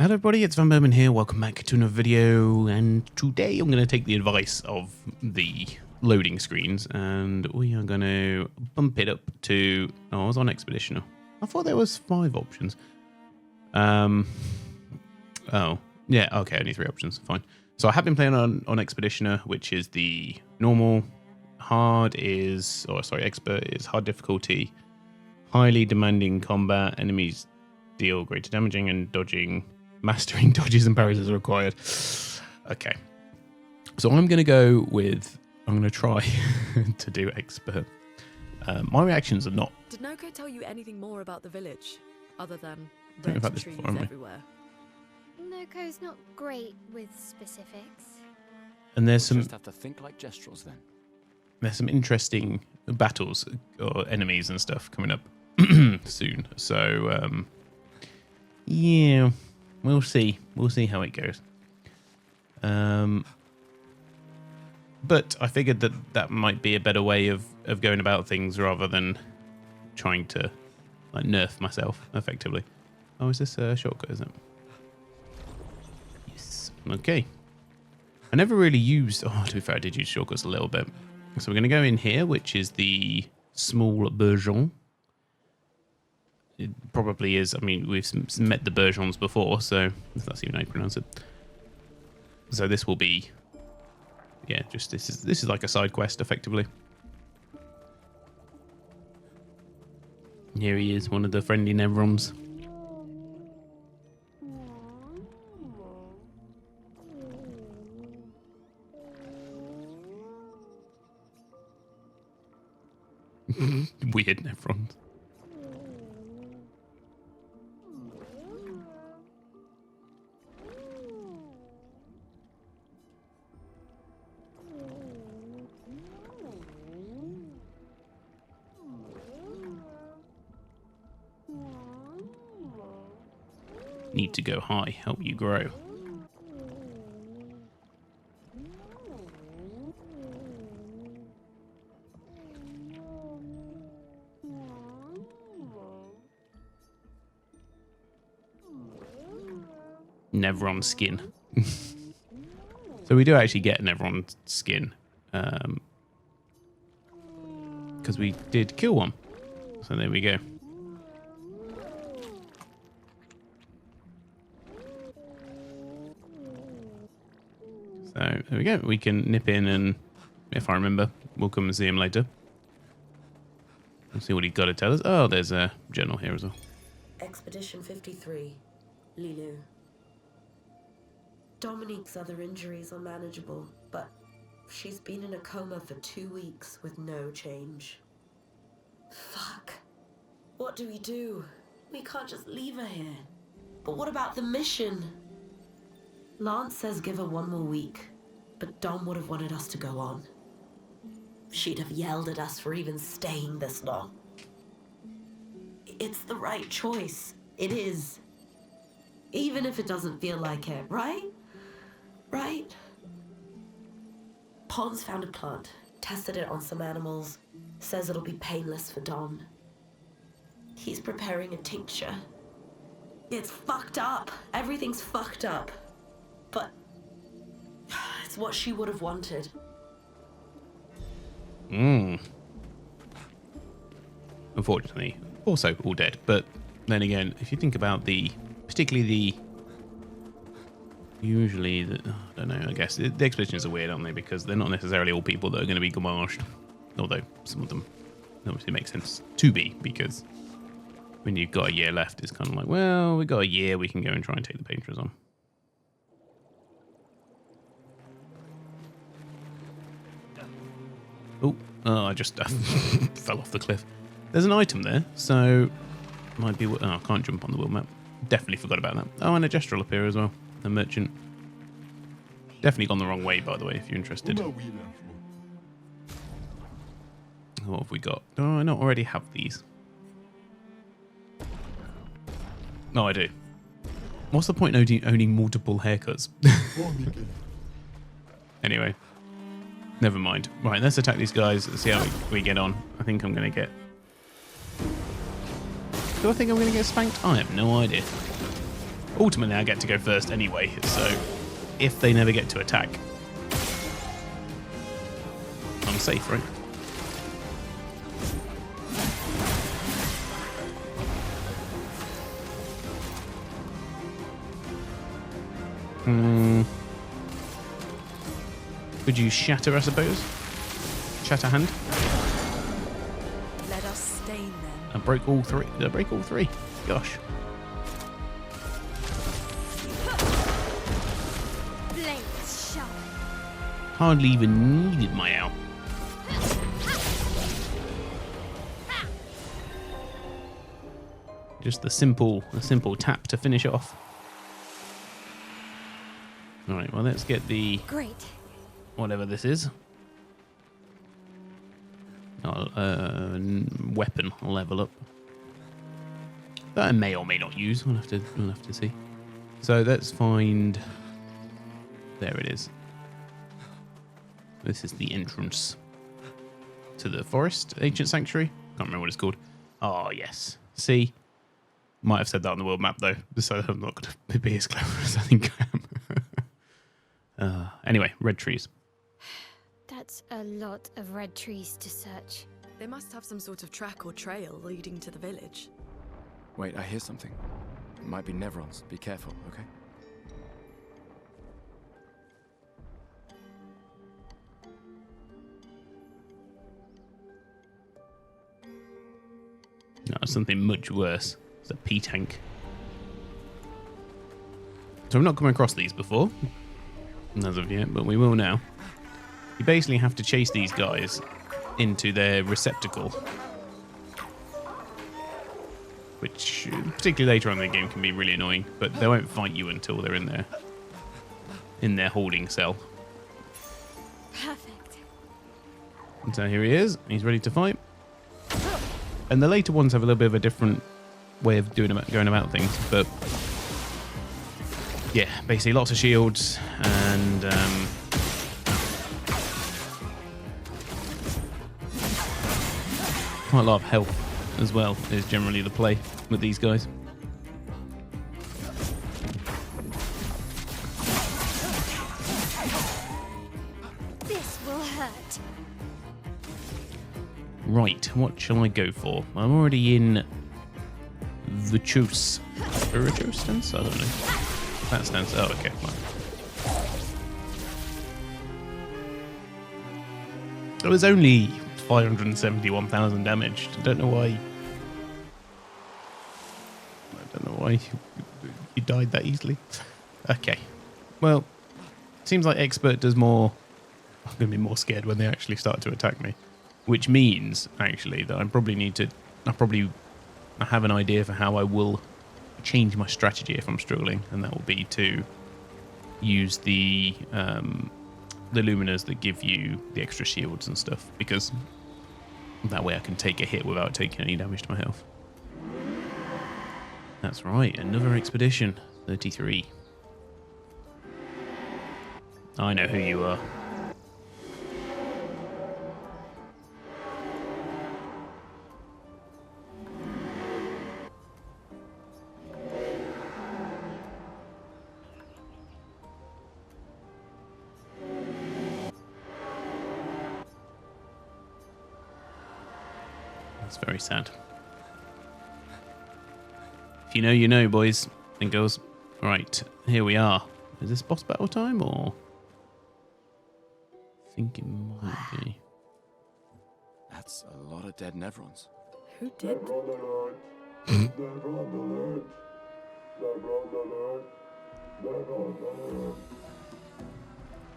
Hello everybody, it's vanburman here. Welcome back to another video, and today I'm going to take the advice of the loading screens and we are going to bump it up to... Oh, I was on Expeditioner. I thought there was 5 options. Oh, yeah, okay, only 3 options, fine. So I have been playing on Expeditioner, which is the normal. Hard is... Oh, sorry, expert is hard difficulty. Highly demanding combat. Enemies deal greater damaging and dodging... Mastering dodges and parries is required. Okay. So I'm going to go with... I'm going to try to do expert. My reactions are not... Did Noko tell you anything more about the village, other than Think about red this trees before, haven't we? everywhere? Noko's not great with specifics. And there's some... Just have to think like Gestrals then. There's some interesting battles or enemies and stuff coming up soon. So, yeah... We'll see. We'll see how it goes. But I figured that might be a better way of going about things rather than trying to like nerf myself effectively. Oh, is this a shortcut, is it? Yes. Okay. I never really used... Oh, to be fair, I did use shortcuts a little bit. So we're going to go in here, which is the small bourgeon. It probably is. I mean, we've met the Burgeons before, so if that's even how you pronounce it. So this will be, yeah, just this is like a side quest, effectively. Here he is, one of the friendly Nevrons. Weird Nevrons. Need to go high, help you grow. Nevron skin. So we do actually get Nevron skin. Because we did kill one. So there we go. So there we go. We can nip in and, if I remember, we'll come and see him later. Let's see what he's got to tell us. Oh, there's a journal here as well. Expedition 53, Lilu. Dominique's other injuries are manageable, but she's been in a coma for 2 weeks with no change. Fuck. What do we do? We can't just leave her here. But what about the mission? Lance says give her 1 more week, but Dom would have wanted us to go on. She'd have yelled at us for even staying this long. It's the right choice. It is. Even if it doesn't feel like it, right? Right? Pons found a plant, tested it on some animals, says it'll be painless for Dom. He's preparing a tincture. It's fucked up. Everything's fucked up. But it's what she would have wanted. Unfortunately, also all dead. But then again, if you think about particularly the, usually, I don't know, I guess the expeditions are weird, aren't they? Because they're not necessarily all people that are going to be gamashed. Although some of them obviously make sense to be, because when you've got a year left, it's kind of like, well, we've got a year, we can go and try and take the painters on. Oh, I just fell off the cliff. There's an item there, so might be... Oh, I can't jump on the world map. Definitely forgot about that. Oh, and a Gestral up here as well. A merchant. Definitely gone the wrong way, by the way, if you're interested. What have we got? Do I not already have these? No, I do. What's the point owning multiple haircuts? Anyway. Never mind. Right, let's attack these guys. Let's see how we get on. I think I'm going to get... Do I think I'm going to get spanked? I have no idea. Ultimately, I get to go first anyway, so if they never get to attack, I'm safe, right? Could you shatter, I suppose? Shatter hand? Let us stain them. I broke all three. Did I break all three? Gosh. Blades sharp. Hardly even needed my owl. Just a simple tap to finish it off. All right, well, let's get the Great. whatever this is. Weapon level up. That I may or may not use. We'll have to see. So let's find. There it is. This is the entrance to the forest, ancient sanctuary. Can't remember what it's called. Oh yes. See, might have said that on the world map though, so I'm not going to be as clever as I think I am. Anyway, red trees. That's a lot of red trees to search. They must have some sort of track or trail leading to the village. Wait, I hear something. It might be Nevrons. Be careful, okay? No, something much worse. It's a P-tank. So I've not come across these before, as of yet, but we will now. You basically have to chase these guys into their receptacle, which, particularly later on in the game, can be really annoying. But they won't fight you until they're in their holding cell. Perfect. And so here he is. He's ready to fight. And the later ones have a little bit of a different way of going about things, but yeah, basically lots of shields and quite a lot of health as well is generally the play with these guys. This will hurt. Right, what shall I go for? I'm already in the Chus. Chus stance? I don't know. That stance. Oh, okay. Fine. It was only 571,000 damage. I don't know why. You died that easily. Okay. Well, seems like expert does more. I'm going to be more scared when they actually start to attack me. Which means, actually, that I have an idea for how I will change my strategy if I'm struggling, and that will be to use the luminers that give you the extra shields and stuff, because that way I can take a hit without taking any damage to my health. That's right, another expedition, 33. I know who you are. That's very sad. If you know, you know, boys and girls. Right, here we are. Is this boss battle time, or? I think it might be. That's a lot of dead Nevrons. Who did?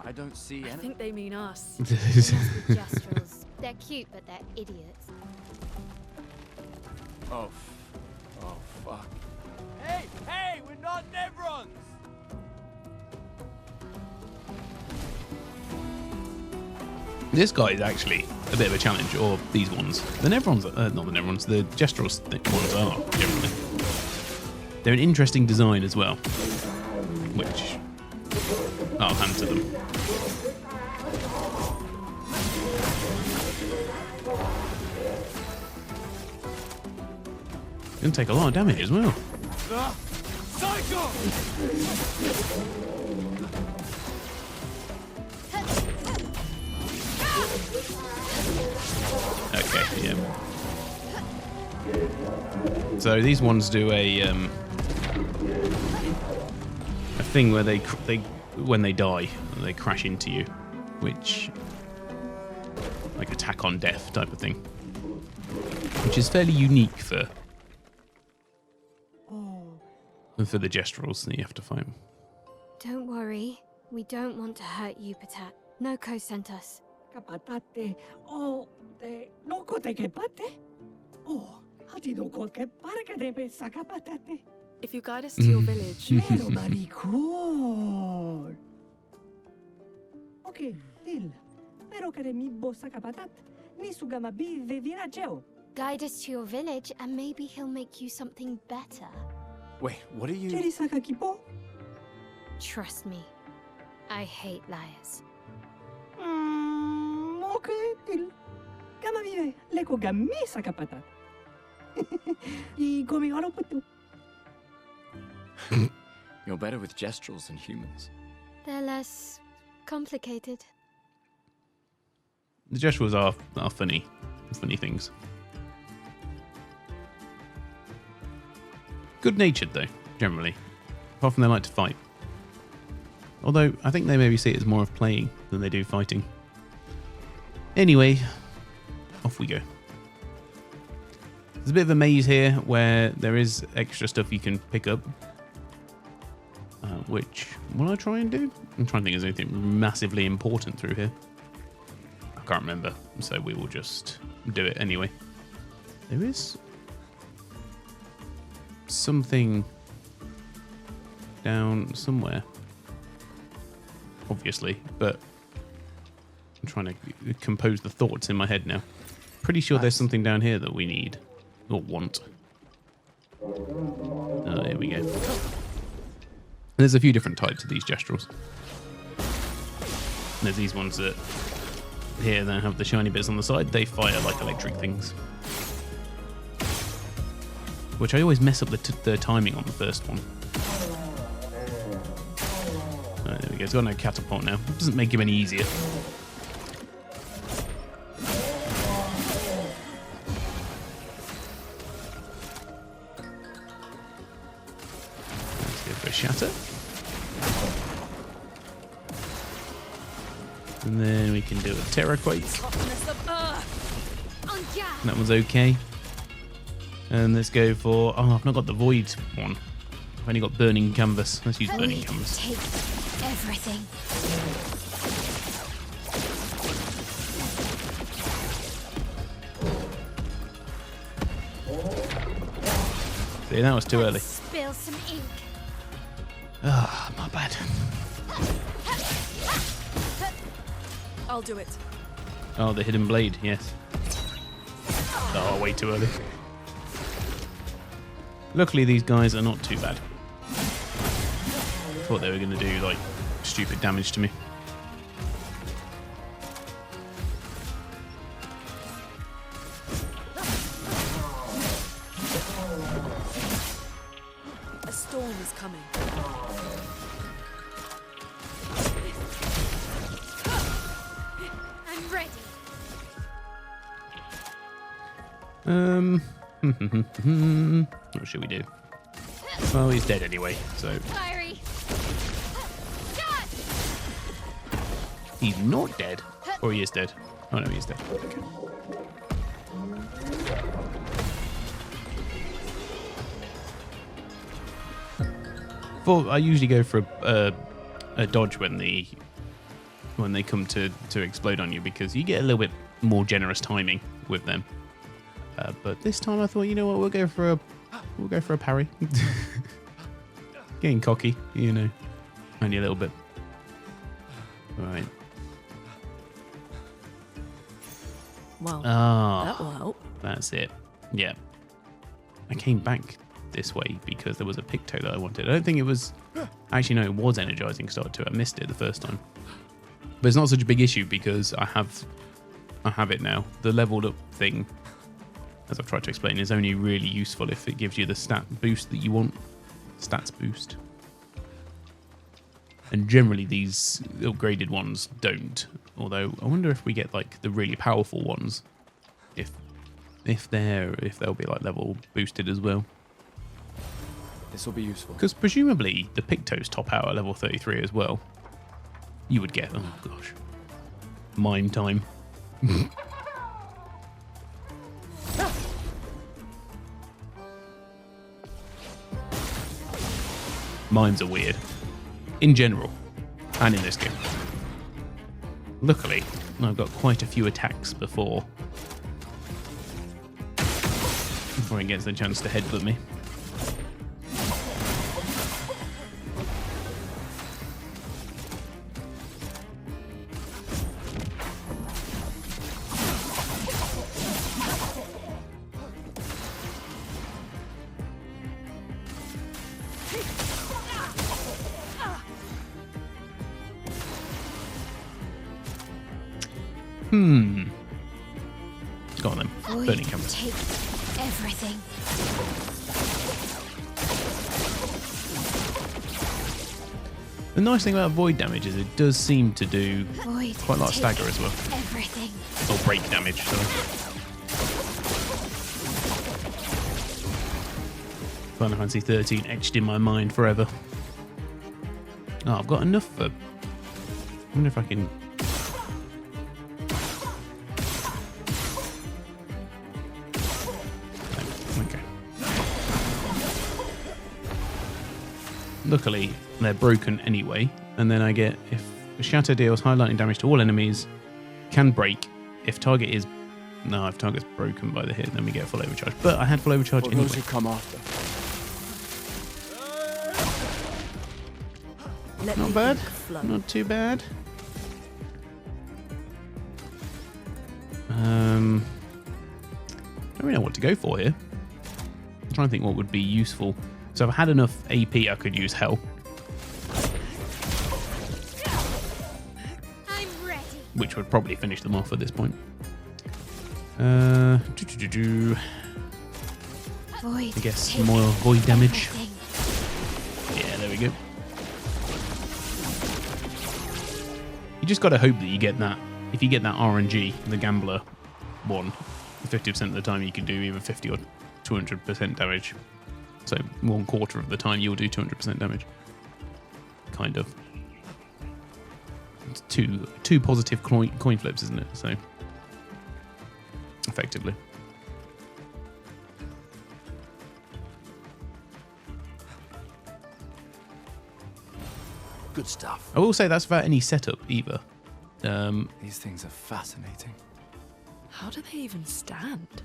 I don't see I any. think they mean us. They must be Gestrals. They're cute, but they're idiots. Oh, fuck. Hey, we're not Nevrons! This guy is actually a bit of a challenge, or these ones. The Nevrons, not the Nevrons, the Gestrals ones are, generally. They're an interesting design as well, which I'll hand to them. Gonna take a lot of damage as well. Psych! Okay, yeah. So these ones do a thing where they when they die, they crash into you, which like attack on death type of thing, which is fairly unique for the Gestrals that you have to fight. Don't worry. We don't want to hurt you, Patat. Noko sent us. Kapatate. Oh, de noko te kepate. Oh, hati noko ke parka de be sakapatate. If you guide us to your village, Pero very cool. Okay, deal. Pero kare mi bo sakapatat. Ni sugama bi de virageo. Guide us to your village and maybe he'll make you something better. Wait, what are you... Cheri sakakipo? Trust me. I hate liars. Okay, deal. Kama vive, leko gami sakapatat. I gomi haro putu. You're better with Gestrals than humans. They're less complicated. The Gestrals are funny things. Good-natured though, generally. Apart from they like to fight. Although I think they maybe see it as more of playing than they do fighting. Anyway, off we go. There's a bit of a maze here where there is extra stuff you can pick up. Which, will I try and do? I'm trying to think if there's anything massively important through here. I can't remember, so we will just do it anyway. There is something down somewhere, obviously, but I'm trying to compose the thoughts in my head now. Pretty sure there's something down here that we need or want. Oh, here we go. There's a few different types of these Gestrals. There's these ones that here that have the shiny bits on the side. They fire like electric things, which I always mess up the timing on the first one. Right, there we go. It's got no catapult now. It doesn't make him any easier. Let's go for a shatter. And then we can do a Terror Quake. That one's okay. And let's go for... Oh, I've not got the Void one. I've only got Burning Canvas. Let's use Burning Canvas. Take everything. See, that was too early. Spill some ink. Ah, my bad. I'll do it. Oh, the Hidden Blade, yes. Oh, way too early. Luckily, these guys are not too bad. Thought they were going to do, like, stupid damage to me. A storm is coming. I'm ready. What should we do? Well, he's dead anyway, so... Fiery. He's not dead. Or he is dead. Oh no, he is dead. Well, I usually go for a dodge when they come to explode on you, because you get a little bit more generous timing with them. But this time I thought, you know what, we'll go for a parry. Getting cocky, you know, only a little bit. All right. Well, Ah, that will help. that's it. Yeah. I came back this way because there was a picto that I wanted. I don't think it was... Actually, no, it was energizing start to it. I missed it the first time. But it's not such a big issue because I have it now. The leveled up thing, as I've tried to explain, is only really useful if it gives you the stat boost that you want. stats boost. And generally these upgraded ones don't. Although I wonder if we get like the really powerful ones, if they'll be like level boosted as well. This will be useful. Because presumably the Pictos top out at level 33 as well. You would get, oh gosh, mime time. Mimes are weird, in general, and in this game. Luckily, I've got quite a few attacks before he gets the chance to headbutt me. Go on then. Void Burning cameras. take everything. The nice thing about void damage is it does seem to do Void quite a lot of take stagger as well. Everything. Or break damage, sorry. Final Fantasy 13 etched in my mind forever. Oh, I've got enough for... I wonder if I can... Okay. Luckily, they're broken anyway, and then I get, if Shatter deals high lightning damage to all enemies, can break. If target is... No, if target's broken by the hit, then we get full overcharge. But I had full overcharge For anyway. those who come after. Let Not me bad. think, Flo. Not too bad. I don't really know what to go for here. I'm trying to think what would be useful. So if I had enough AP, I could use Hell, I'm ready. which would probably finish them off at this point. Void I guess take more void damage. everything. Yeah, there we go. You just got to hope that you get that. If you get that RNG, the gambler one, 50% of the time you can do either 50 or 200% damage. So 1/4 of the time you'll do 200% damage. Kind of. It's two positive coin flips, isn't it? So effectively. Good stuff. I will say that's without any setup either. These things are fascinating. How do they even stand?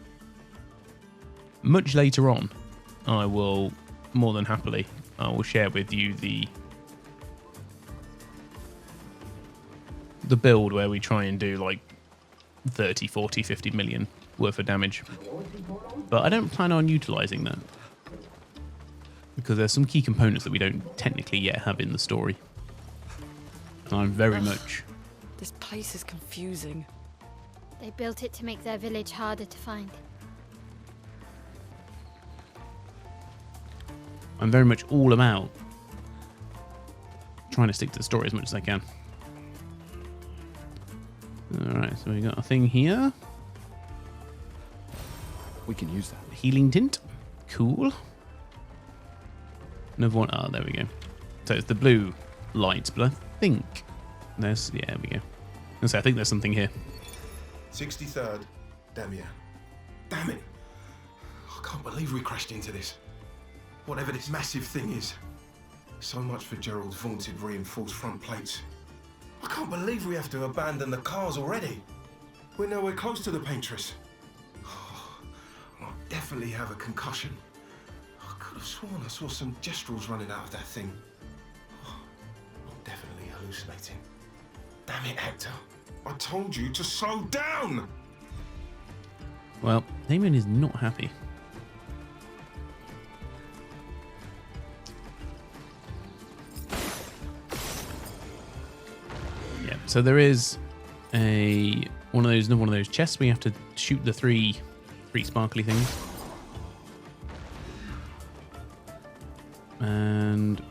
Much later on, I will more than happily, I will share with you the build where we try and do like 30, 40, 50 million worth of damage. But I don't plan on utilizing that because there's some key components that we don't technically yet have in the story. And I'm very much... This place is confusing. They built it to make their village harder to find. I'm very much all about trying to stick to the story as much as I can. Alright, so we got a thing here. We can use that. Healing tint. Cool. Another one. Oh, there we go. So it's the blue lights, but I think there's... Yeah, there we go. So I think there's something here. 63rd, Damien. Damn it! I can't believe we crashed into this. Whatever this massive thing is. So much for Gerald's vaunted reinforced front plates. I can't believe we have to abandon the cars already. We're nowhere close to the paintress. I'll definitely have a concussion. I could have sworn I saw some Gestrals running out of that thing. I'm definitely hallucinating. Damn it, Hector. I told you to slow down! Well, Damien is not happy. Yeah, so there is another one of those chests where you have to shoot the three sparkly things. And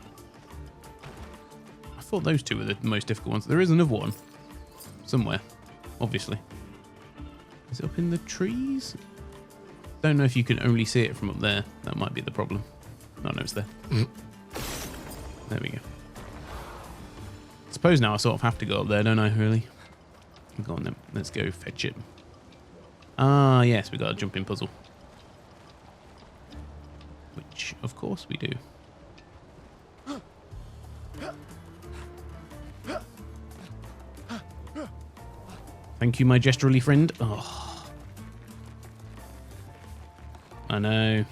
I thought those two were the most difficult ones. There is another one somewhere, obviously. Is it up in the trees? Don't know if you can only see it from up there. That might be the problem. Oh, no, it's there. There we go. Suppose now I sort of have to go up there, don't I, really? Go on then. Let's go fetch it. Ah, yes, we got a jumping puzzle. Which, of course, we do. Thank you, my gestural friend. Oh. I know.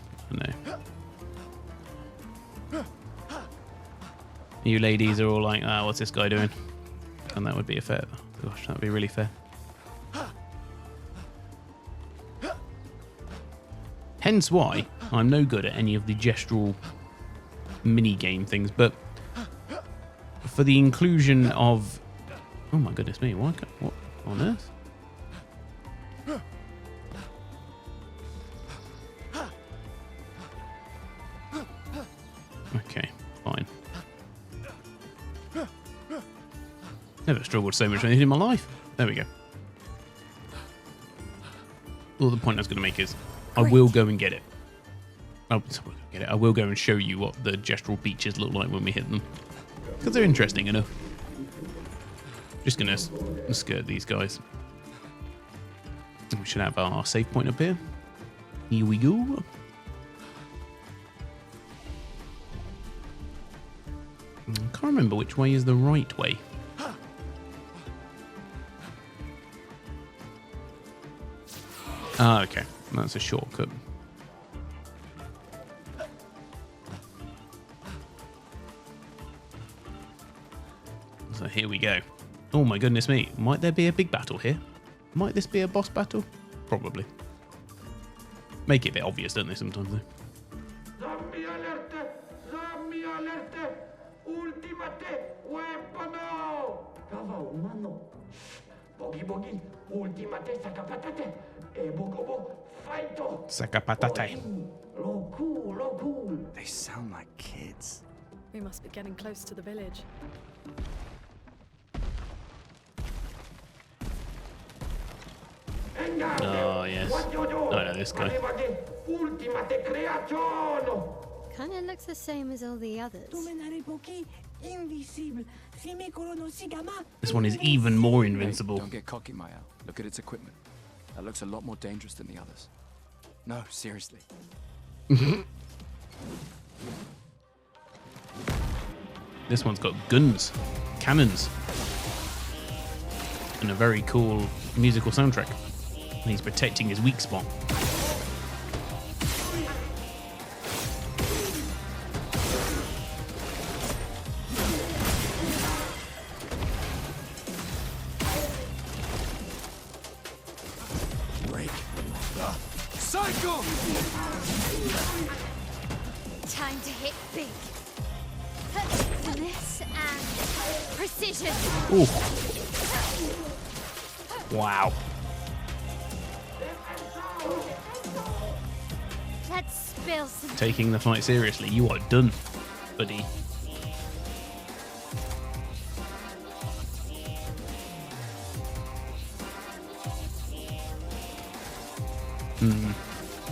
You ladies are all like, ah, what's this guy doing? And that would be a fair. Gosh, that would be really fair. Hence why I'm no good at any of the gestural mini-game things, but for the inclusion of... Oh my goodness me, what on earth? Okay, fine. Never struggled so much with anything in my life. There we go. Well, the point I was going to make is I will go and get it. I will go and show you what the gestural beaches look like when we hit them. Because they're interesting enough. Just going to skirt these guys. We should have our save point up here. Here we go. I can't remember which way is the right way. Ah, okay. That's a shortcut. So here we go. Oh my goodness me. Might there be a big battle here? Might this be a boss battle? Probably. Make it a bit obvious, don't they, sometimes, though? Zombie alert! Zombie alert! Ultimate weapon! Kava umano. Bogi bogi. Ultimate sakapatate. Ebogobo fighto. Sakapatate. Loku. They sound like kids. We must be getting close to the village. Oh, yes. Oh, no, this guy. Kinda looks the same as all the others. This one is even more invincible. Don't get cocky, Maya. Look at its equipment. That looks a lot more dangerous than the others. No, seriously. This one's got guns, cannons, and a very cool musical soundtrack. And he's protecting his weak spot. Break the cycle! Time to hit big. Finesse and precision. Ooh. Wow. Let's spill some. Taking the fight seriously. You are done, buddy.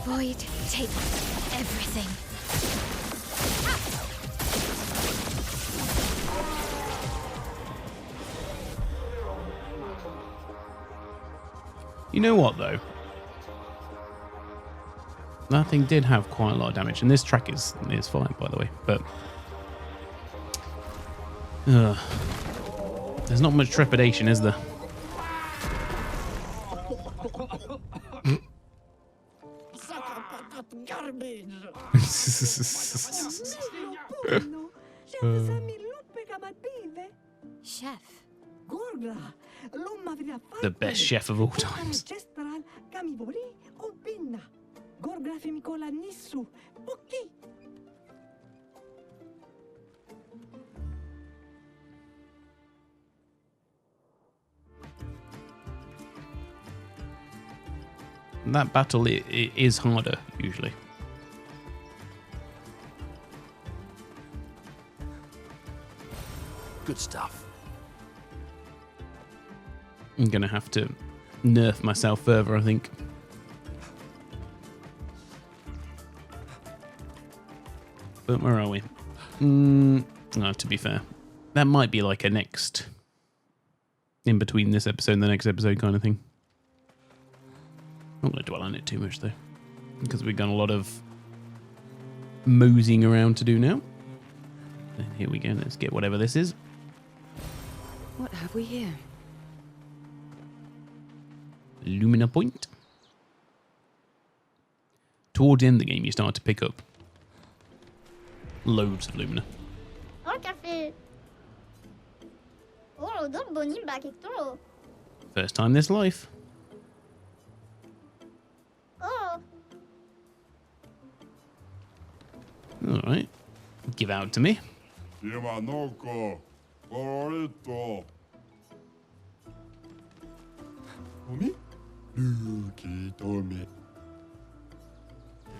Void, take everything. You know what, though? That thing did have quite a lot of damage, and this track is fine, by the way, but there's not much trepidation, is there? Chef. The best chef of all times. That battle it is harder usually. Good stuff. I'm going to have to nerf myself further, I think. But where are we? No, to be fair, that might be like a next, in between this episode and the next episode kind of thing. I'm not going to dwell on it too much though, because we've got a lot of moseying around to do now. And here we go. Let's get whatever this is. What have we here? Lumina point. Towards the end of the game, you start to pick up loads of lumina. First time this life. Alright. Give out to me.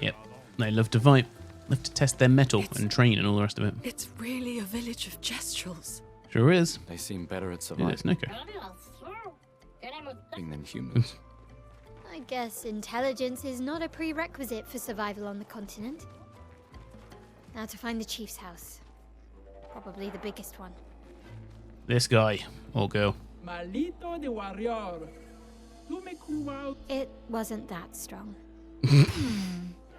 Yep. They love to fight. Love to test their mettle and train and all the rest of it. It's really a village of Gestrals. Sure is. They seem better at Yeah, surviving it's Nico. than humans. I guess intelligence is not a prerequisite for survival on the continent. Now to find the chief's house. Probably the biggest one. This guy or girl. Malito de warrior. Tu me cuba It wasn't that strong.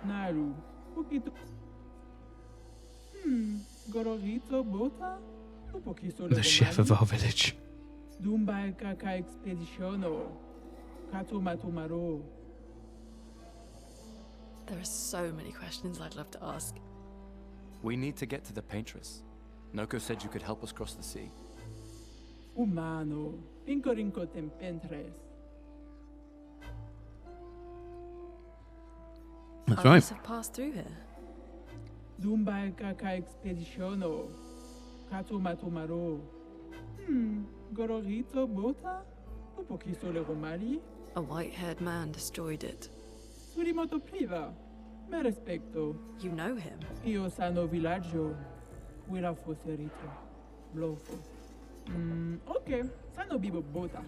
naru. Poquito. Gororito bota. Un poquito The chef of our village. Dumba kaka expediciono. Kato matomaro. There are so many questions I'd love to ask. We need to get to the paintress. Noko said you could help us cross the sea. Humano. Pincorinco tempentres. That's Others right. have passed through here. Dumba kaka expediciono. Kato matomaro. Gororito bota. Un poquito le romari. A white-haired man destroyed it. Surimoto priva. Me respecto. You know him. Io sano villaggio. Wira foserito. Blofo. Ok. Sano bibo bota.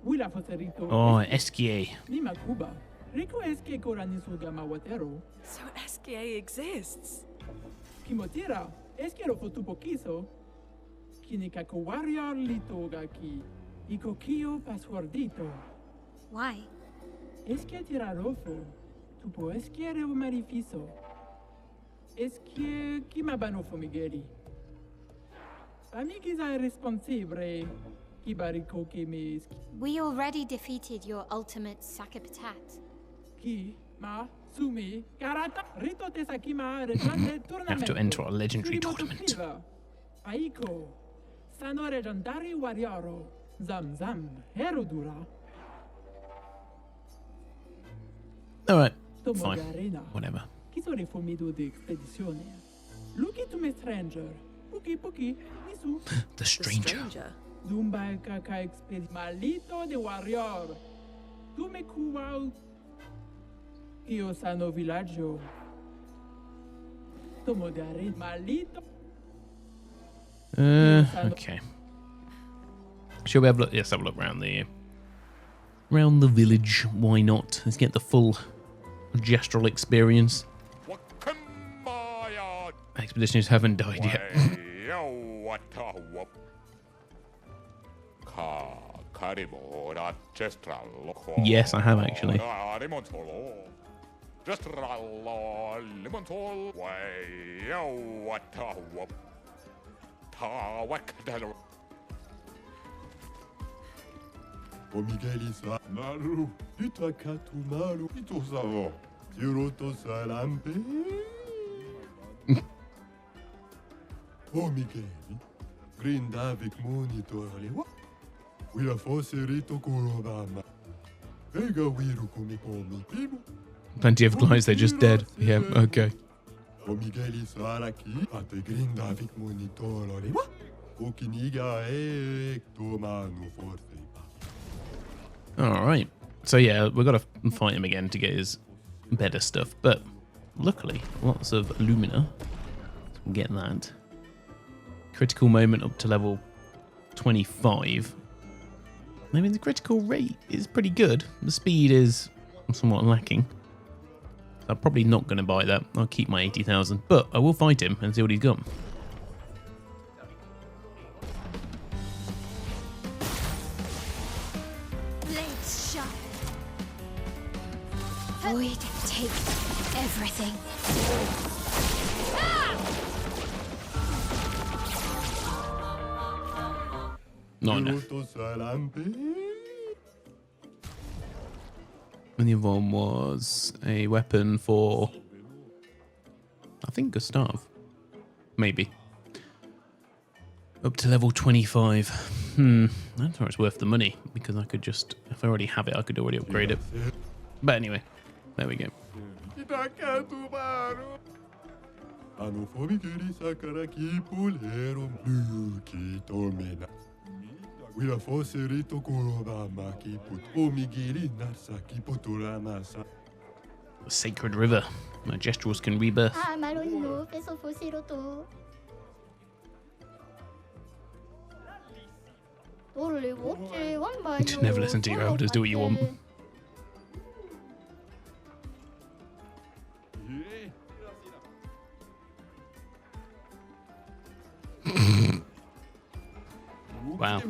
Wira foserito. Oh, SKA. Nima Cuba. Rico eske koranisu gama watero. So SKA exists. Kimotira. Eskero fotupo kiso. Kinikako warrior litoga ki. Iko kio passwordito. Why? Eske tirarofo. Tupo esquiere o marifiso. Esque kimabano fomigeri. Amigiza irresponsibile. Kibariko kimi We already defeated your ultimate Sakapatat. ki ma sumi karata rito tesakima retrante tournament. Have to enter our legendary tournament. Aiko. Sano legendary warrioro. Zam zam herudura. Alright. Tomo Fine. garena. Whatever. Kisore fomido de expedizione. Luki to me stranger. Puki puki. Nisu. The The stranger. stranger. Zumba kaka expedi. Malito de warrior. Tu me cuau. Io sano villaggio. Tomo garena. Malito. Okay. Shall we have a look? Yes, have a look around the village. Why not? Let's get the full Gestral experience. Expeditioners haven't died yet. Yes, I have actually. Omigelisa Malu, Utakatu Malu, Itosavo, Tiroto Salampe. Omigeli, Grindavik Monitor Lewa, Willa Fosserito Kurobama, Vega Wiru Kumikomi Pibu, Plenty of guys, they're just dead. Yeah, okay. Omigeli Saraki, Ate Grindavik Monitor Lewa, Okiniga Ektomanu Forte. Alright. So yeah, we've got to fight him again to get his better stuff. But luckily, lots of Lumina. So we'll get that. Critical moment up to level 25. I mean, the critical rate is pretty good. The speed is somewhat lacking. I'm probably not going to buy that. I'll keep my 80,000, but I will fight him and see what he's got. Blades sharp. Void takes everything. Not enough. Salampe. And the other one was a weapon for, I think, Gustav. Maybe. Up to level 25. That's where it's worth the money, because I could just, if I already have it, I could already upgrade it. But anyway, there we go. The Sacred River. My Gestrals can rebirth. Never listen to your elders, do what you want. Wow.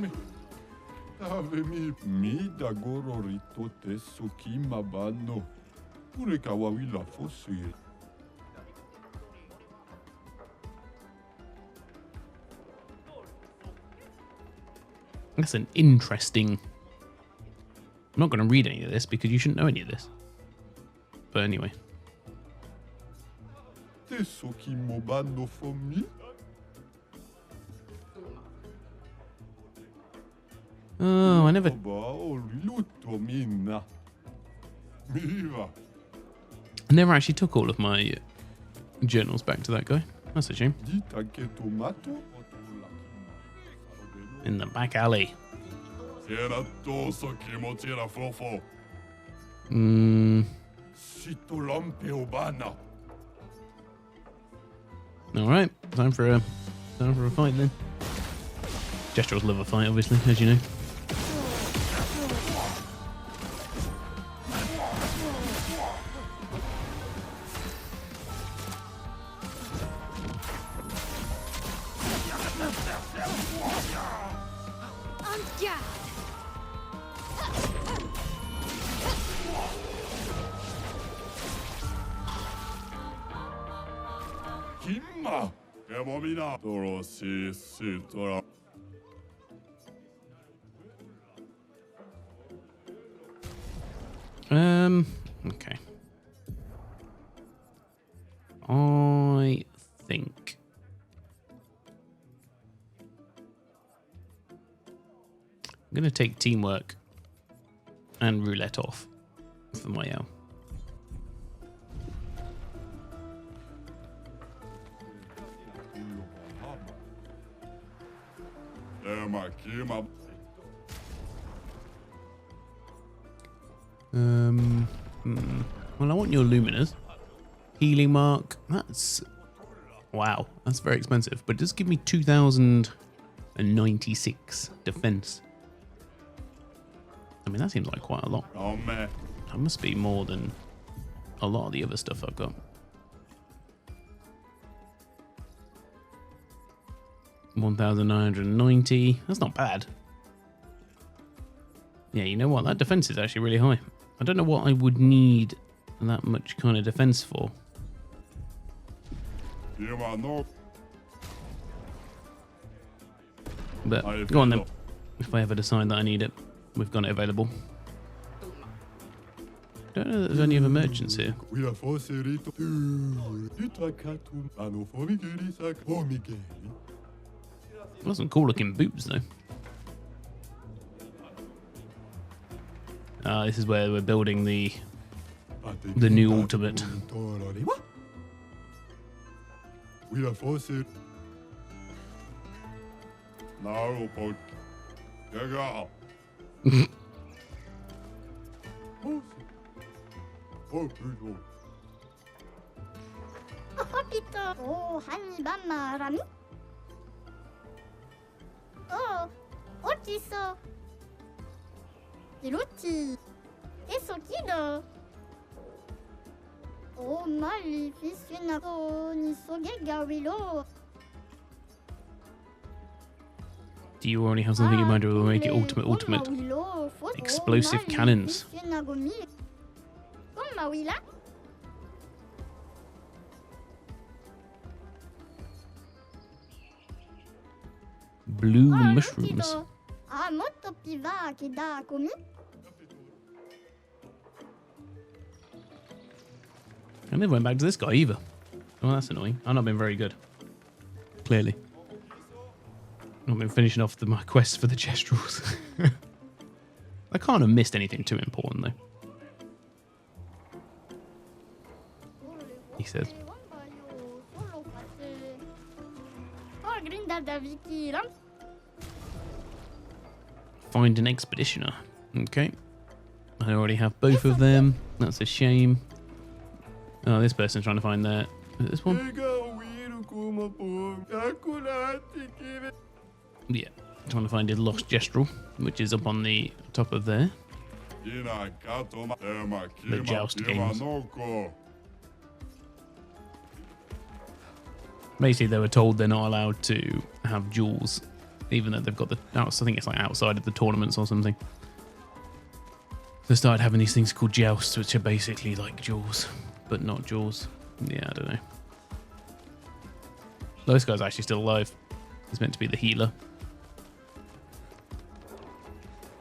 That's an interesting... I'm not going to read any of this because you shouldn't know any of this. But anyway. Oh, I never actually took all of my journals back to that guy. That's a shame. In the back alley. Alright, time for a fight then. Gestrals love a fight, obviously, as you know. Okay. I think I'm going to take teamwork and roulette off for my L. Well, I want your Luminous. Healing Mark. That's... Wow, that's very expensive. But it does give me 2,096 defense. I mean, that seems like quite a lot. Oh, man. That must be more than a lot of the other stuff I've got. 1,990. That's not bad. Yeah, you know what? That defense is actually really high. I don't know what I would need that much kind of defense for. But go on then. If I ever decide that I need it, we've got it available. Don't know that there's any other merchants here. Got some cool looking boots though. This is where we're building the new ultimate. 맛있어. 이렇지. Eso quiero. Oh, maleficinato, ni sogegawilo. Do you already have something in mind to make it ultimate explosive cannons? Blue mushrooms. Ah, molto piva che da comi. I never went back to this guy either. Well, that's annoying. I've not been very good. Clearly. I've been finishing off my quests for the Gestrals. I can't have missed anything too important, though. He says. Find an expeditioner. Okay. I already have both of them. That's a shame. Oh, this person's trying to find their... Is it this one? Yeah. Trying to find his lost Gestral, which is up on the top of there. The joust games. Basically, they were told they're not allowed to have duels, even though they've got the... I think it's like outside of the tournaments or something. They started having these things called jousts, which are basically like duels, but not duels. Yeah, I don't know. This guy's actually still alive. He's meant to be the healer.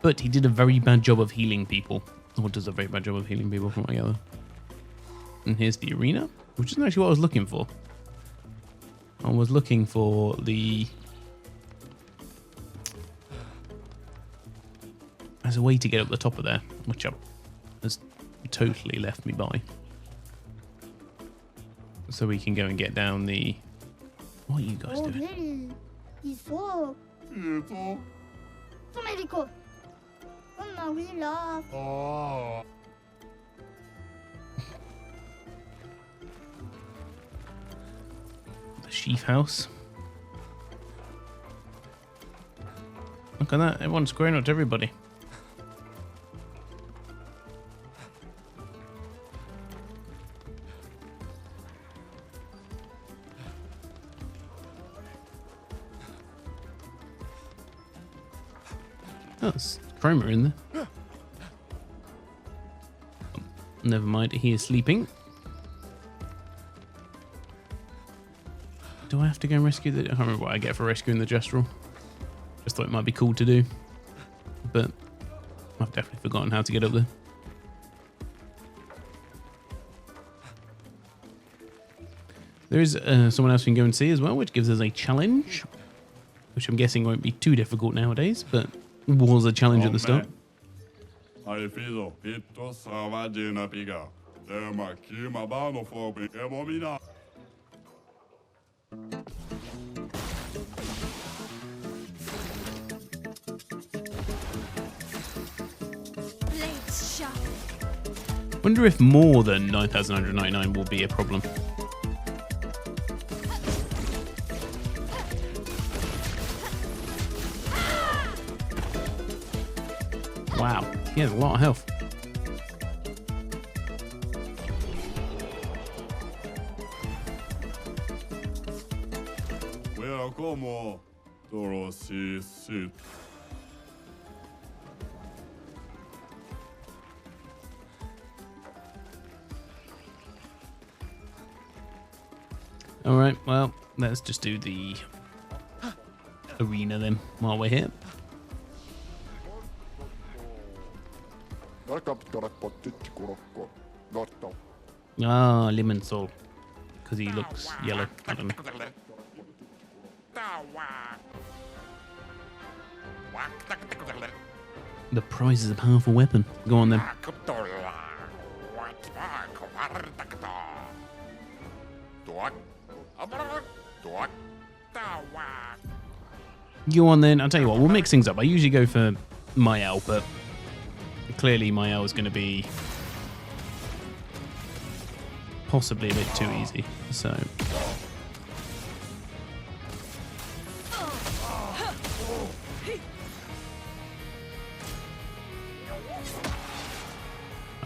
But he did a very bad job of healing people. Or does a very bad job of healing people, from what I gather. And here's the arena, which isn't actually what I was looking for. I was looking for the... There's a way to get up the top of there, which has totally left me by. So we can go and get down the... What are you guys doing? The sheaf house. Look at that, everyone's squaring up to everybody. Oh, there's Cromer in there. Oh, never mind, he is sleeping. Do I have to go and rescue the... I can't remember what I get for rescuing the Gestral. Just thought it might be cool to do. But I've definitely forgotten how to get up there. There is someone else we can go and see as well, which gives us a challenge. Which I'm guessing won't be too difficult nowadays, but was a challenge at the start. Wonder if more than 9,999 will be a problem. Wow, he has a lot of health. All right, well, let's just do the arena then while we're here. Ah, Lemon Soul. Because he looks yellow. I don't know. The prize is a powerful weapon. Go on then. Go on then. I'll tell you what, we'll mix things up. I usually go for Mael, but clearly Mael is going to be possibly a bit too easy. So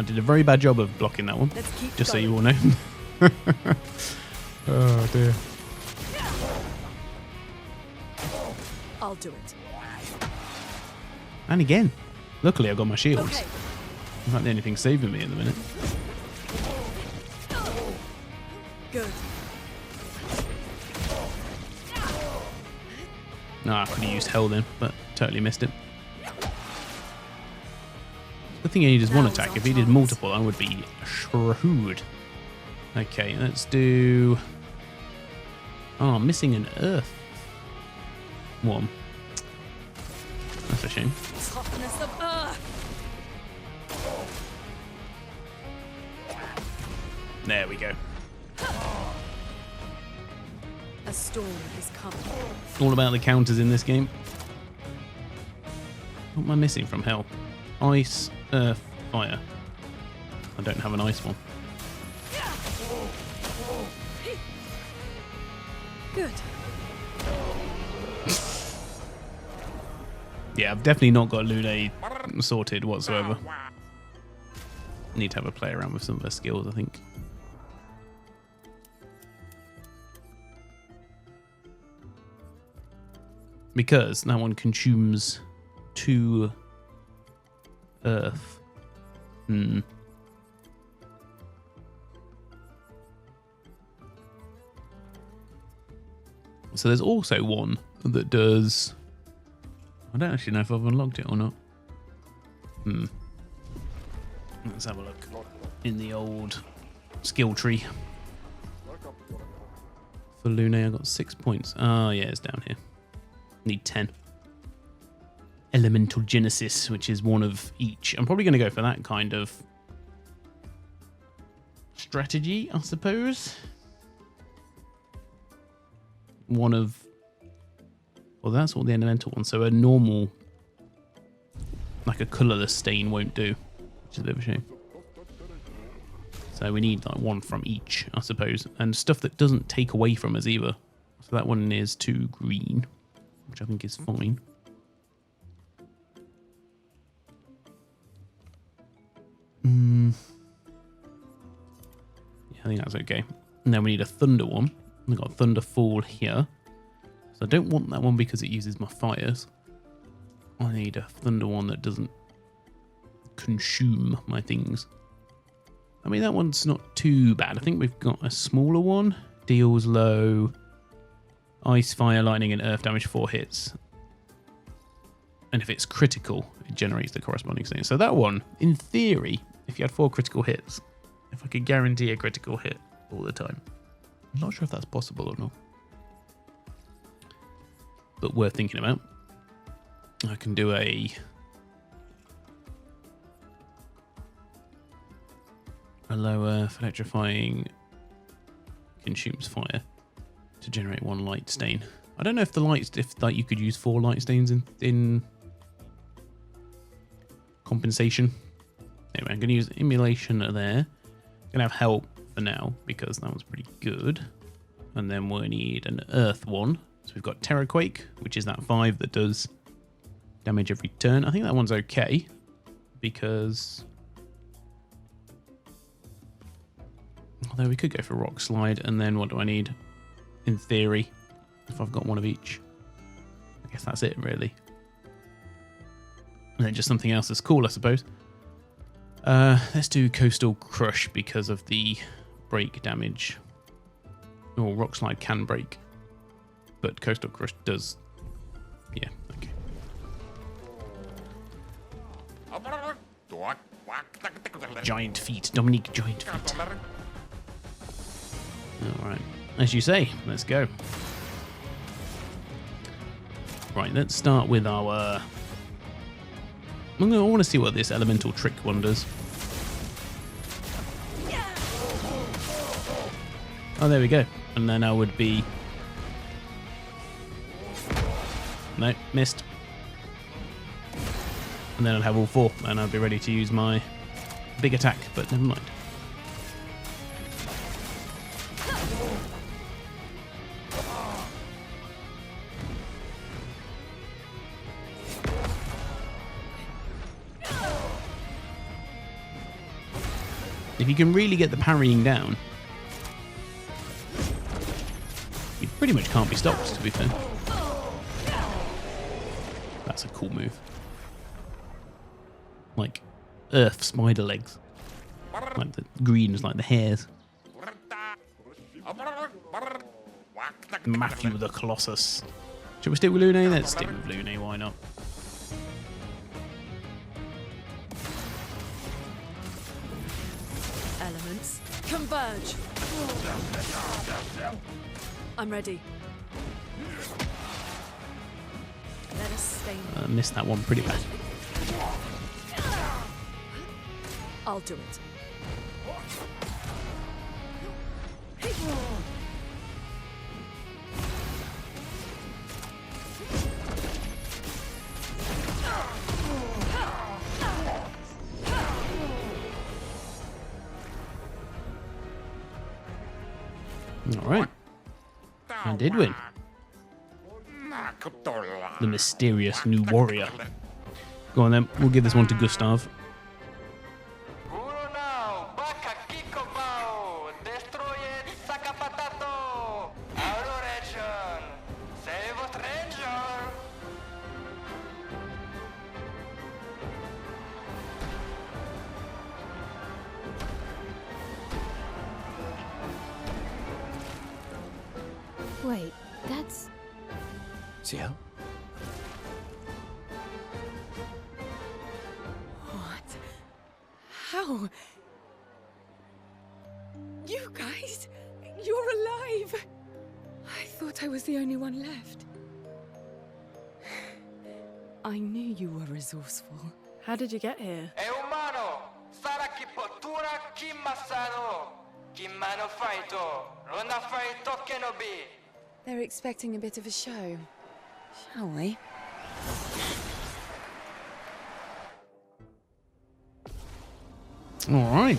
did a very bad job of blocking that one. Let's keep Just so going. you all know. Oh dear. I'll do it. And again, luckily I got my shields. Okay. Not the only thing saving me in the minute. Good. No, I could have used hell then, but totally missed it. Good thing he only does one attack. If he did multiple, I would be shrewd. Okay, let's do... Oh, I'm missing an earth one. That's a shame. Toughness of earth. There we go. A storm is coming. All about the counters in this game. What am I missing from hell? Ice, earth, fire. I don't have an ice one. Good. Yeah, I've definitely not got Lune sorted whatsoever. Need to have a play around with some of her skills, I think. Because that one consumes 2 earth. So there's also one that does... I don't actually know if I've unlocked it or not. Let's have a look in the old skill tree. For Lune, I got 6 points. Oh, yeah, it's down here. Need 10. Elemental Genesis, which is one of each. I'm probably going to go for that kind of strategy, I suppose. One of... Well, that's all the elemental ones. So a normal, like a colourless stain won't do, which is a bit of a shame. So we need like one from each, I suppose. And stuff that doesn't take away from us either. So that one is 2 green, which I think is fine. Yeah, I think that's okay. And then we need a thunder one. We've got thunder fall here. So I don't want that one because it uses my fires. I need a thunder one that doesn't consume my things. I mean, that one's not too bad. I think we've got a smaller one. Deals low ice, fire, lightning, and earth damage 4 hits. And if it's critical, it generates the corresponding thing. So that one, in theory, if you had 4 critical hits, if I could guarantee a critical hit all the time. I'm not sure if that's possible or not. But worth thinking about. I can do a low earth electrifying consumes fire to generate 1 light stain. I don't know if the lights, if like you could use 4 light stains in compensation. Anyway, I'm going to use emulation there. I'm going to have help for now because that was pretty good. And then we'll need an earth one. So we've got Terraquake, which is that 5 that does damage every turn. I think that one's okay because... Although we could go for Rock Slide, and then what do I need? In theory, if I've got one of each. I guess that's it, really. And then just something else that's cool, I suppose. Let's do Coastal Crush because of the break damage. Oh, Rock Slide can break. But Coastal Crush does... Yeah, okay. Giant feet. Dominique, giant feet. Alright. As you say, let's go. Right, let's start with our... I want to see what this elemental trick one does. Oh, there we go. And then I would be... No, missed. And then I'd have all 4, and I'd be ready to use my big attack, but never mind. If you can really get the parrying down, you pretty much can't be stopped, to be fair. That's a cool move. Like earth spider legs. Like the green is like the hairs. Matthew the Colossus. Should we stick with Lune? Let's stick with Lune, why not? Elements converge. I'm ready. Let us stay. Missed that one pretty bad. I'll do it. Alright. I did win. The mysterious new warrior. Go on then, we'll give this one to Gustav. Wait, that's... Ciel? What? How? You guys? You're alive! I thought I was the only one left. I knew you were resourceful. How did you get here? They're expecting a bit of a show. Shall we? Alright.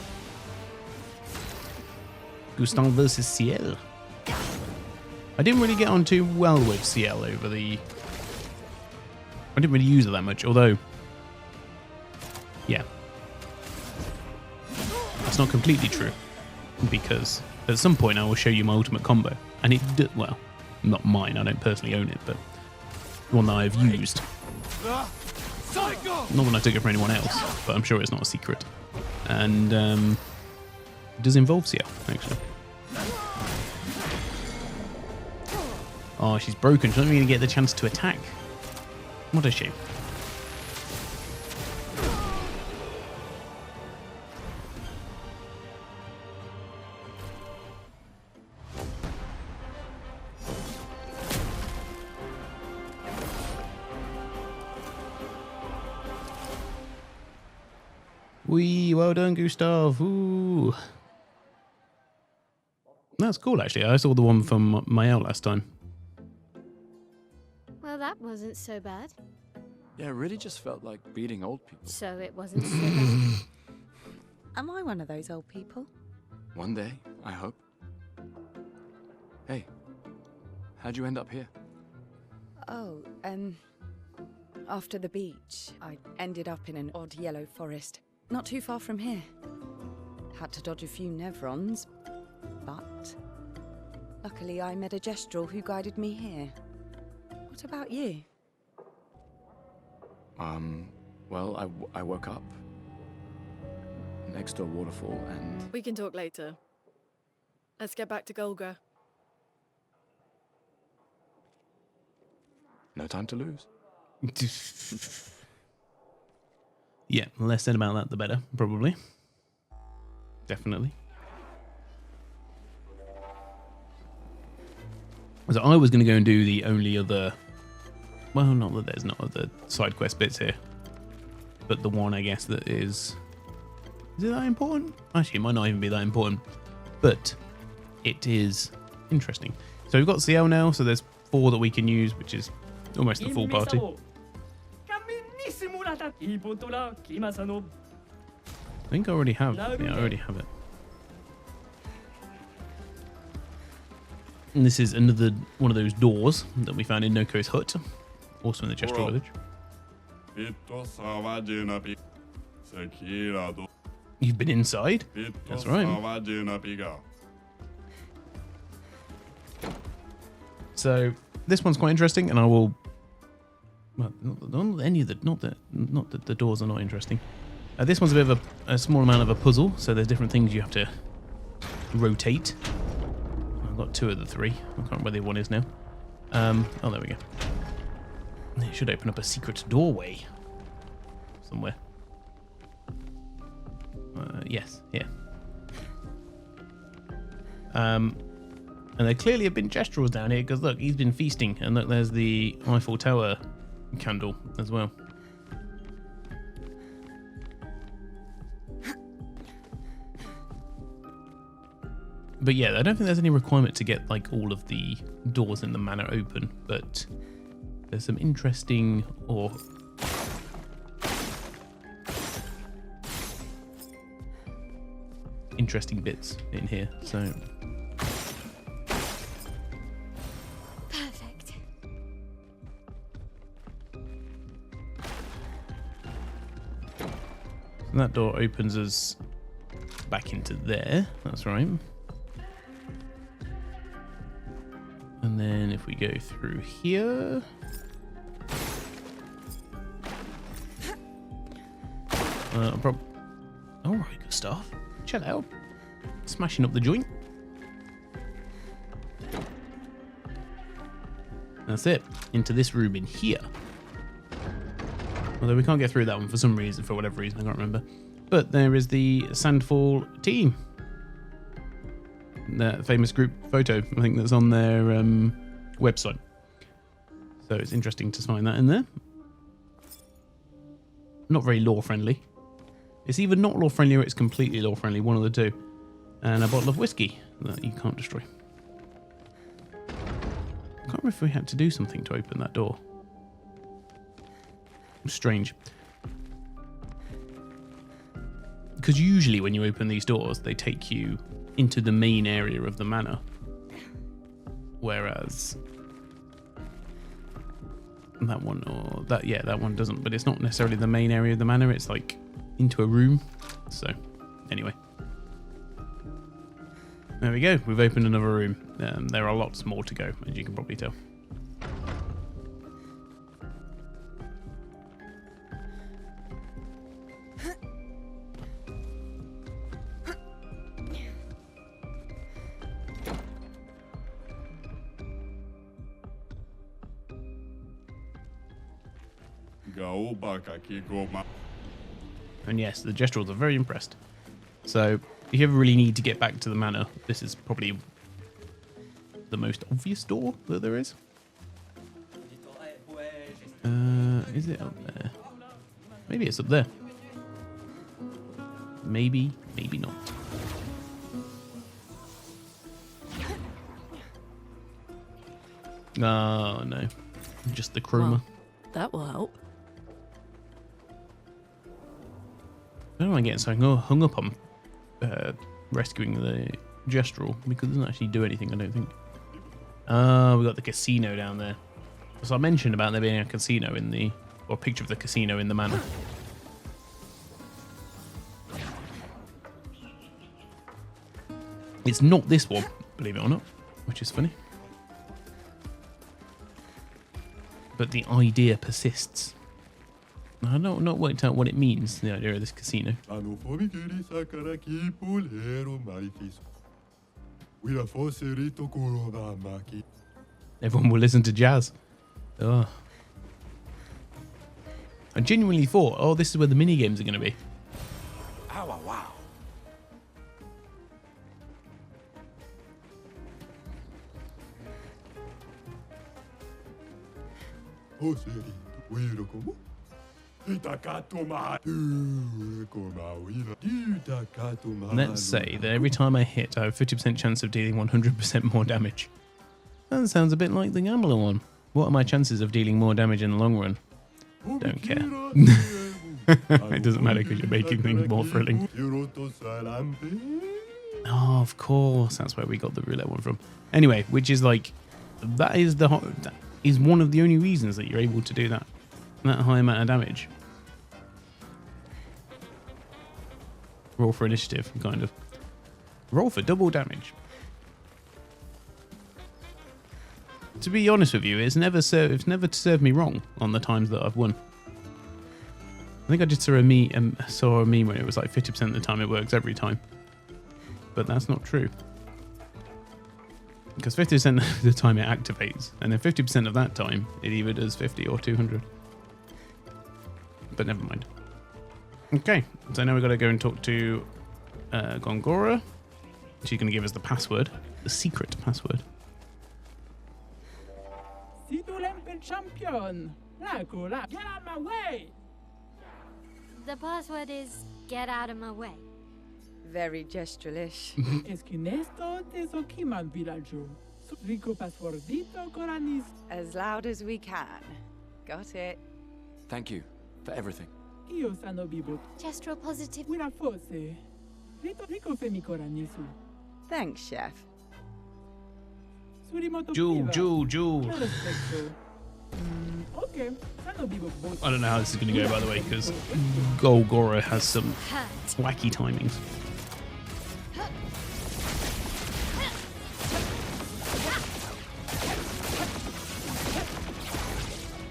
Gustav versus Ciel. I didn't really get on too well with Ciel over the... I didn't really use it that much, although... Yeah. That's not completely true. Because at some point I will show you my ultimate combo. And it did... Well, not mine, I don't personally own it, but... the one that I've used. Not when I took it from anyone else, but I'm sure it's not a secret. And it does involve Ciel, actually. Oh, she's broken. She's not even going to get the chance to attack. What a shame. Wee, well done, Gustav. Ooh. That's cool, actually. I saw the one from Mael last time. Well, that wasn't so bad. Yeah, it really just felt like beating old people. So it wasn't so bad. Am I one of those old people? One day, I hope. Hey, how'd you end up here? Oh, after the beach, I ended up in an odd yellow forest, not too far from here. Had to dodge a few Nevrons, but luckily I met a Gestral who guided me here. What about you? Well, I woke up next to a waterfall and... We can talk later. Let's get back to Golga. No time to lose. Yeah, the less said about that, the better, probably. Definitely. So I was going to go and do the only other... Well, not that there's not other side quest bits here. But the one, I guess, that is... Is it that important? Actually, it might not even be that important. But it is interesting. So we've got Ciel now, so there's 4 that we can use, which is almost the full party. I think I already have. Yeah, I already have it. And this is another one of those doors that we found in Noko's hut, also in the Gestral village. You've been inside? That's right. So this one's quite interesting, and I will. Well, not any of the, not that the doors are not interesting. This one's a bit of a small amount of a puzzle, so there's different things you have to rotate. I've got 2 of the 3. I can't remember where the one is now. Oh, there we go. It should open up a secret doorway somewhere. Yes, here. And there clearly have been Gestrals down here, because look, he's been feasting, and look, there's the Eiffel Tower candle as well. But yeah, I don't think there's any requirement to get like all of the doors in the manor open, but there's some interesting bits in here. So Perfect. and that door opens us back into there. That's right. And then if we go through here, all right, good stuff. Check that out. Smashing up the joint. That's it. Into this room in here. Although we can't get through that one for some reason, for whatever reason, I can't remember. But there is the Sandfall team. That famous group photo, I think that's on their website. So it's interesting to find that in there. Not very lore friendly. It's either not lore friendly or it's completely lore friendly, one of the two. And a bottle of whiskey that you can't destroy. I can't remember if we had to do something to open that door. Strange. Because usually when you open these doors, they take you into the main area of the manor. Whereas that one, or that, yeah, that one doesn't, but it's not necessarily the main area of the manor, it's like into a room. So anyway, there we go, we've opened another room. There are lots more to go, as you can probably tell. And yes, the Gestrals are very impressed. So if you ever really need to get back to the manor, this is probably the most obvious door that there is. Is it up there? Maybe it's up there. Maybe, maybe not. Oh no, just the chroma. Well, that will help. I don't want to get so hung up on rescuing the Gestral, because it doesn't actually do anything, I don't think. We got the casino down there. So I mentioned about there being a casino in the, or a picture of the casino in the manor. It's not this one, believe it or not, which is funny. But the idea persists. I've not worked out what it means, the idea of this casino. Everyone will listen to jazz. Oh. I genuinely thought, oh, this is where the mini games are going to be. Oh, wow. Let's say that every time I hit, I have a 50% chance of dealing 100% more damage. That sounds a bit like the gambler one. What are my chances of dealing more damage in the long run? Don't care. It doesn't matter because you're making things more thrilling. Oh, of course. That's where we got the roulette one from. Anyway, which is like, that is one of the only reasons that you're able to do that high amount of damage. Roll for initiative, kind of. Roll for double damage. To be honest with you, it's never served me wrong on the times that I've won. I think I just saw a meme when it was like 50% of the time it works every time. But that's not true. Because 50% of the time it activates, and then 50% of that time it either does 50 or 200. But never mind. Okay, so now we've got to go and talk to Gongora. She's going to give us the password, the secret password. Si tu l'empel champion, get out my way. The password is get out of my way. Very gestralish. Esquinesto te sokiman villaggio. Rico passwordito coranis. As loud as we can. Got it. Thank you for everything. Io sano bibo. Gestral positive. Wina fosse. Rico femi coranisu. Thanks, chef. Jewel. Okay. Sano bibo. I don't know how this is going to go, by the way, because Golgora has some wacky timings.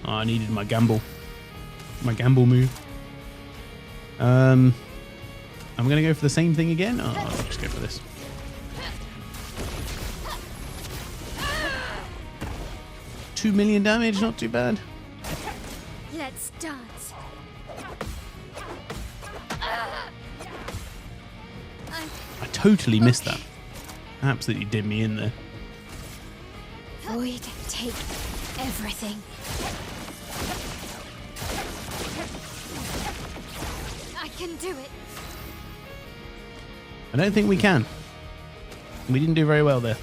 Oh, I needed my gamble move. I'm going to go for the same thing again. Oh, I'll just go for this. $2 million damage, not too bad. Let's dance. I totally missed that. Absolutely did me in there. Void, take everything. I can do it. I don't think we can. We didn't do very well there.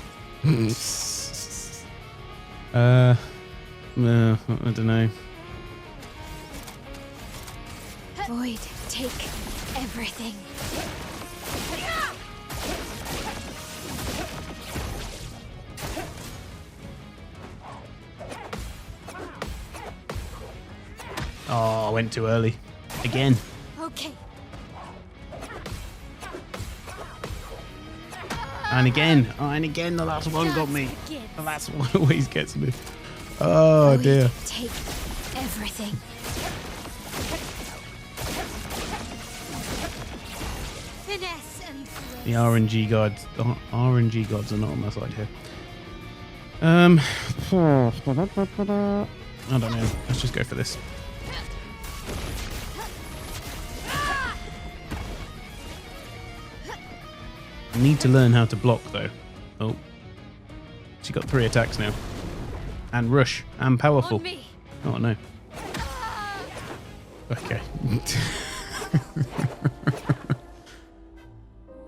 No, I don't know. Void, take everything. Oh, I went too early. Again. Okay. And again. Oh, and again, the last one got me. The last one always gets me. Oh, Void, dear. take everything. Finesse and thrill. The RNG gods. RNG gods are not on my side here. I don't know. Let's just go for this. I need to learn how to block though. Oh. She got 3 attacks now. And rush. And powerful. On me. Oh no. Okay.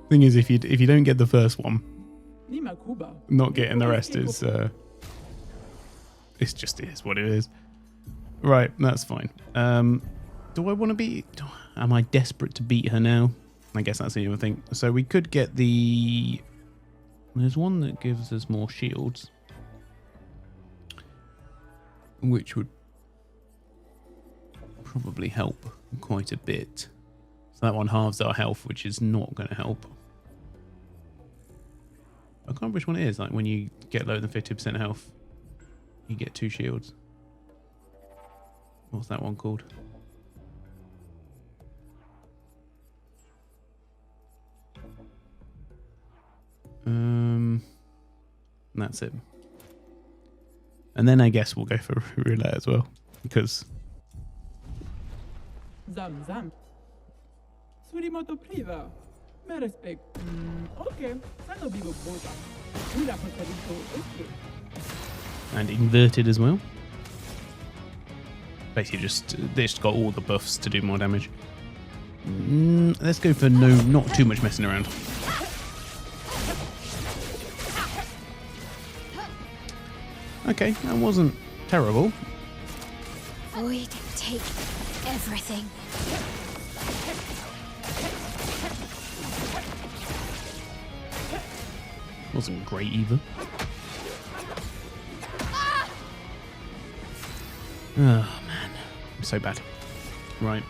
Thing is, if you don't get the first one, not getting the rest is it's just is what it is. Right, that's fine. Do I want to be? Am I desperate to beat her now? I guess that's the other thing. So we could get the. There's one that gives us more shields, which would probably help quite a bit. So that one halves our health, which is not going to help. I can't remember which one it is. Like when you get lower than 50% health, you get 2 shields. What's that one called? That's it. And then I guess we'll go for roulette as well, because Zam. Surimoto priva. Me respect. Okay. Sano bibo bota. Wina passwordito. Okay. and inverted as well. Basically, they just got all the buffs to do more damage. Let's go for not too much messing around. Okay, that wasn't terrible. Void, take everything. Wasn't great either. Oh man, I'm so bad. Right.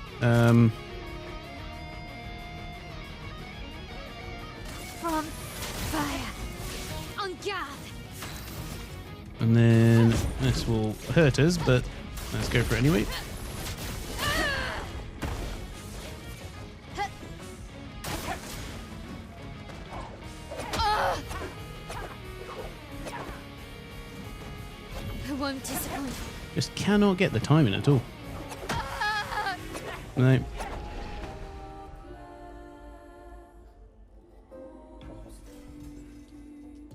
And then this will hurt us, but let's go for it anyway. I won't disappoint. Just cannot get the timing at all. No.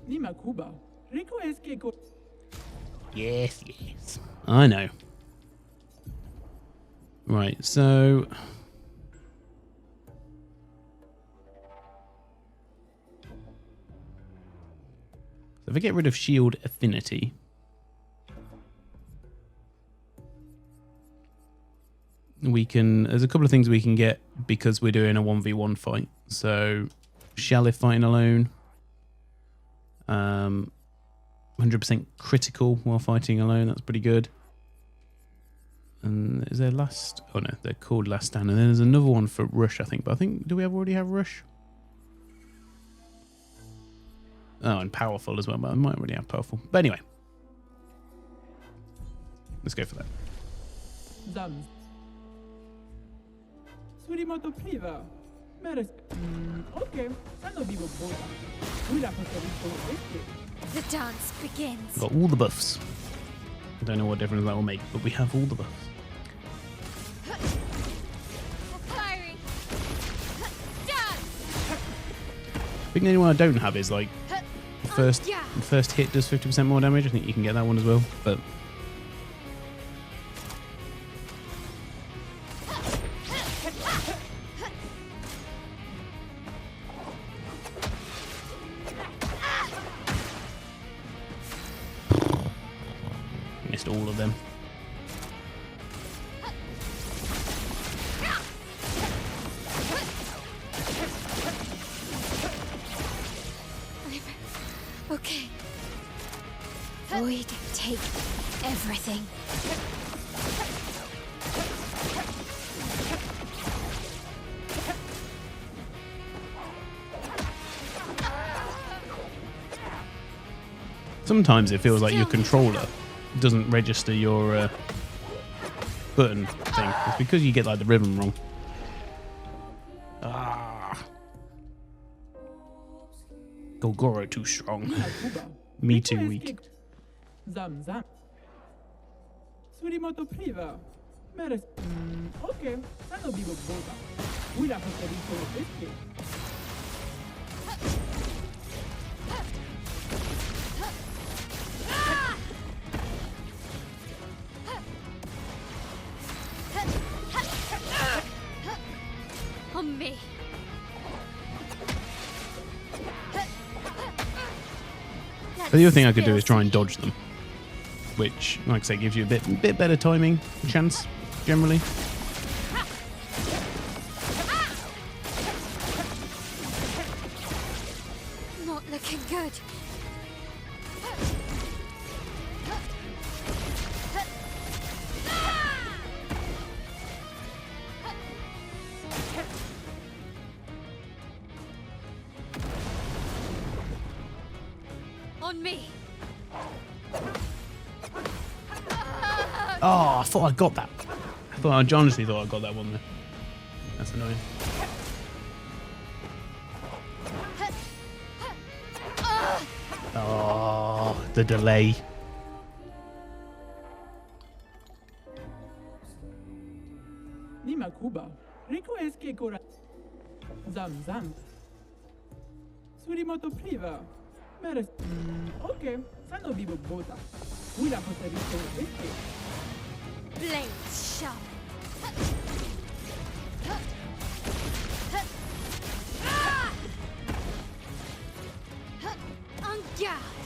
Nima Kuba. Rico es que Yes, yes. I know. Right, so... if I get rid of shield affinity... we can... there's a couple of things we can get because we're doing a 1v1 fight. So, Shell if fighting alone. 100% critical while fighting alone. That's pretty good. And is there last... oh no, they're called last stand. And then there's another one for rush, I think. But I think... do we already have rush? Oh, and powerful as well. But I might already have powerful. But anyway. Let's go for that. Zams. Surimoto Priva. Meres. Okay. Sano vivo boda. Wila poterito este. The dance begins. Got all the buffs. I don't know what difference that will make, but we have all the buffs. Fiery. Dance. I think the only one I don't have is like the first hit does 50% more damage. I think you can get that one as well, but missed all of them. Okay. Void, take everything. Sometimes it feels like your controller doesn't register your button thing. It's because you get like the rhythm wrong. Ah. Golgoro too strong. Me too weak. Zam zam. Surimoto Priva. Meres. Okay. Sano vivo boda. Wila poterito este. On me. The other thing I could do is try and dodge them, which, like I say, gives you a bit better timing chance generally. Not looking good. On me. Oh, I thought I got that. I honestly thought I got that one there. That's annoying. Oh, the delay. Nima Kuba. Rico es que cora. Zam zam. Surimoto Priva. Meres. Okay. Sano vivo boda. Wila poterito este. Blades sharp. On guard.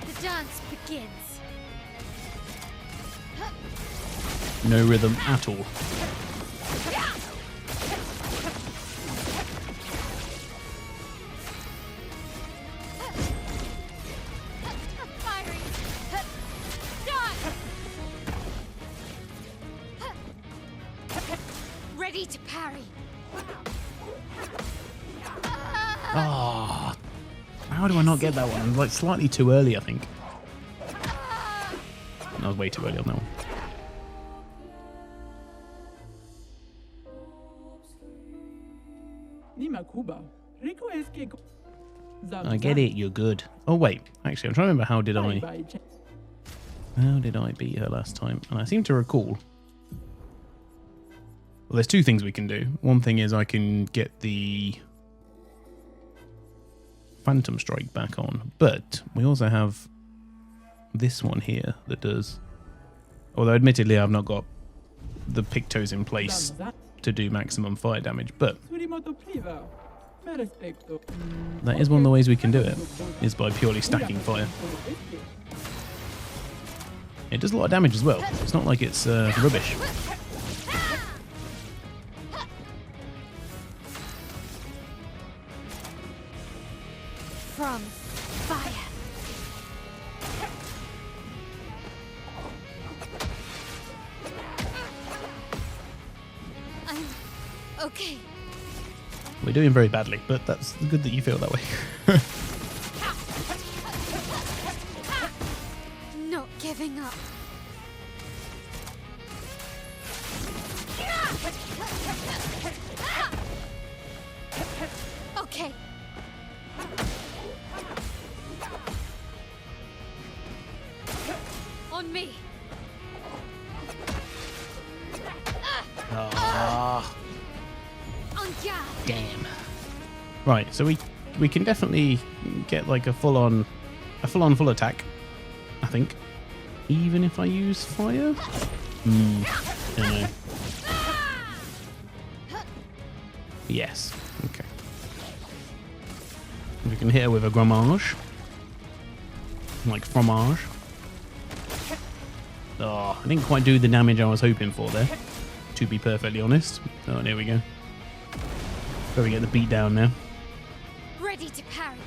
The dance begins. No rhythm at all. Fiery. Dance. Ready to parry. Oh, how do I not get that one? I'm like slightly too early, I think. I was way too early on that one. I get it, you're good. Oh wait, actually I'm trying to remember how did I beat her last time? And I seem to recall. Well, there's two things we can do. One thing is I can get the Phantom Strike back on, but we also have this one here that does, although admittedly I've not got the Pictos in place to do maximum fire damage, but that is one of the ways we can do it, is by purely stacking fire. It does a lot of damage as well. It's not like it's rubbish. From fire. I'm okay. We're doing very badly, but that's good that you feel that way. Not giving up. Okay. On me. Ah. On ya. Damn. Right, so we can definitely get like a full full attack, I think. Even if I use fire? Don't know. Yes. Okay. We can hit her with a grammage. Like fromage. Oh, I didn't quite do the damage I was hoping for there, to be perfectly honest. Oh, there we go. Where we get the beat down now. Ready to parry.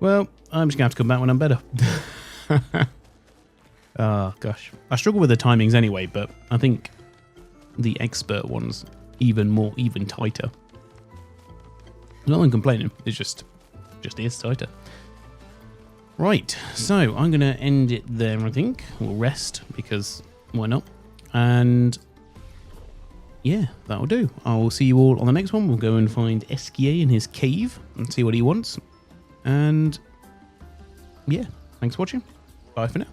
Well, I'm just going to have to come back when I'm better. Oh, gosh. I struggle with the timings anyway, but I think the expert one's even tighter. No one complaining. It's just is tighter. Right, so I'm going to end it there, I think. We'll rest, because why not? And yeah, that'll do. I'll see you all on the next one. We'll go and find Esquier in his cave and see what he wants. And yeah, thanks for watching. Bye for now.